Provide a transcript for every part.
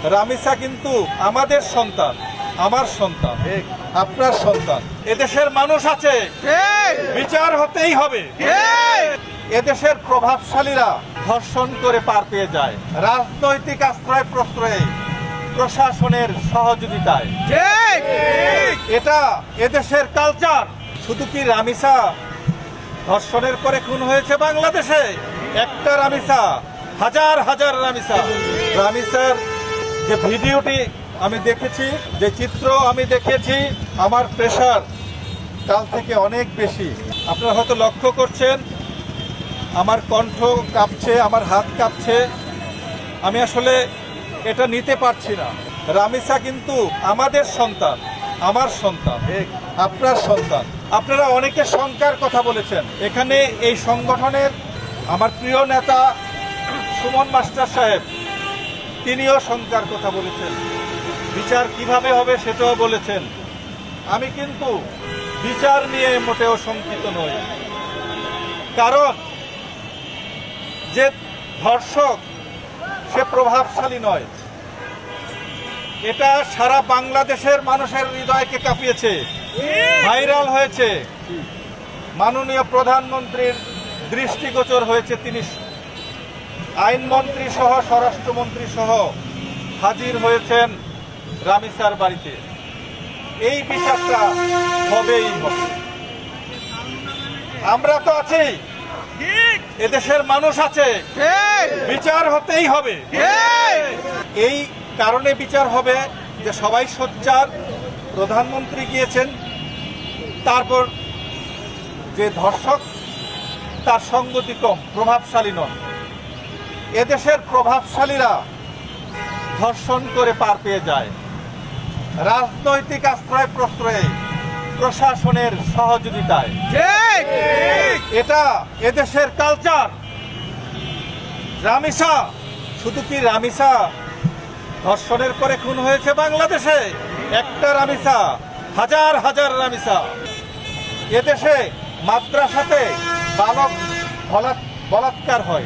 রামিসা কিন্তু আমাদের সন্তান, আমার সন্তান, আপনার সন্তান। এদেশের মানুষ আছে, বিচার হতেই হবে। এদেশের প্রভাবশালীরা ধর্ষণ করে পার পেয়ে যায় রাজনৈতিক আশ্রয় প্রশ্রয়ে, প্রশাসনের সহযোগিতায়। এটা এদেশের কালচার। শুধু কি রামিসা ধর্ষণের পরে খুন হয়েছে বাংলাদেশে? একটা রামিসা, হাজার হাজার রামিসা। রামিসার যে ভিডিওটি আমি দেখেছি, যে চিত্র আমি দেখেছি, আমার প্রেশার কাল থেকে অনেক বেশি। আপনারা হয়তো লক্ষ্য করছেন আমার কণ্ঠ কাঁপছে, আমার হাত কাঁপছে। আমি আসলে এটা নিতে পারছি না। রামিসা কিন্তু আমাদের সন্তান, আমার সন্তান, আপনার সন্তান। আপনারা অনেকে শঙ্কার কথা বলেছেন। এখানে এই সংগঠনের আমার প্রিয় নেতা সুমন মাস্টার সাহেব, তিনিও শঙ্কার কথা বলেছেন। বিচার কিভাবে হবে সেটাও বলেছেন। আমি কিন্তু বিচার নিয়ে মোটেও শঙ্কিত নই। কারণ যে ধর্ষক সে প্রভাবশালী নয়। এটা সারা বাংলাদেশের মানুষের হৃদয়কে কাঁপিয়েছে, ভাইরাল হয়েছে। মাননীয় প্রধানমন্ত্রীর দৃষ্টিগোচর হয়েছে। তিনি আইনমন্ত্রী সহ, স্বরাষ্ট্রমন্ত্রী সহ হাজির হয়েছেন রামিসার বাড়িতে। এই বিচারটা হবেই হবে। আমরা তো আছি, এদেশের মানুষ আছে, বিচার হতেই হবে। এই কারণে বিচার হবে যে সবাই সোচ্চার। প্রধানমন্ত্রী গিয়েছেন, তারপর যে ধর্ষক তার সঙ্গতি কম, প্রভাবশালী নন। এদেশের প্রভাবশালীরা ধর্ষণ করে পার পেয়ে যায় রাজনৈতিক আশ্রয় প্রশ্রয়ে, প্রশাসনের সহযোগিতায়। এটা এদেশের কালচার। রামিসা, শুধু কি রামিসা ধর্ষণের পরে খুন হয়েছে বাংলাদেশে? একটা রামিসা, হাজার হাজার রামিসা। এদেশে মাদ্রাসাতে বালক বলাৎকার হয়।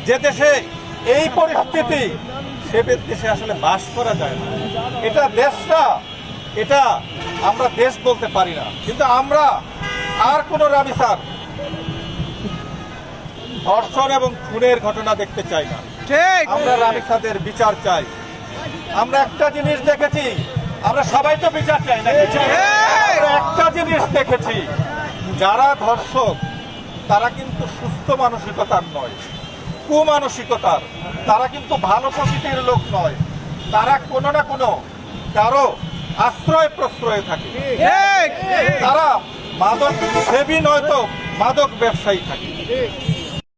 যে দেশে এই পরিস্থিতি, সে দেশে আসলে বাস করা যায় না। এটা দেশ না, এটা আমরা দেশ বলতে পারি না। কিন্তু আমরা আর কোন রামিসার ধর্ষণ এবং খুনের ঘটনা দেখতে চাই না। আমরা রামিসাদের বিচার চাই। আমরা একটা জিনিস দেখেছি, আমরা সবাই তো বিচার চাই না। আমরা একটা জিনিস দেখেছি, যারা ধর্ষক তারা কিন্তু সুস্থ মানসিকতার নয়, কুমানসিকতার। তারা কিন্তু ভালো প্রকৃতির লোক নয়। তারা কোনো না কোনো কারো আশ্রয় প্রশ্রয়ে থাকে। তারা মাদক সেবী নয়তো মাদক ব্যবসায়ী থাকে।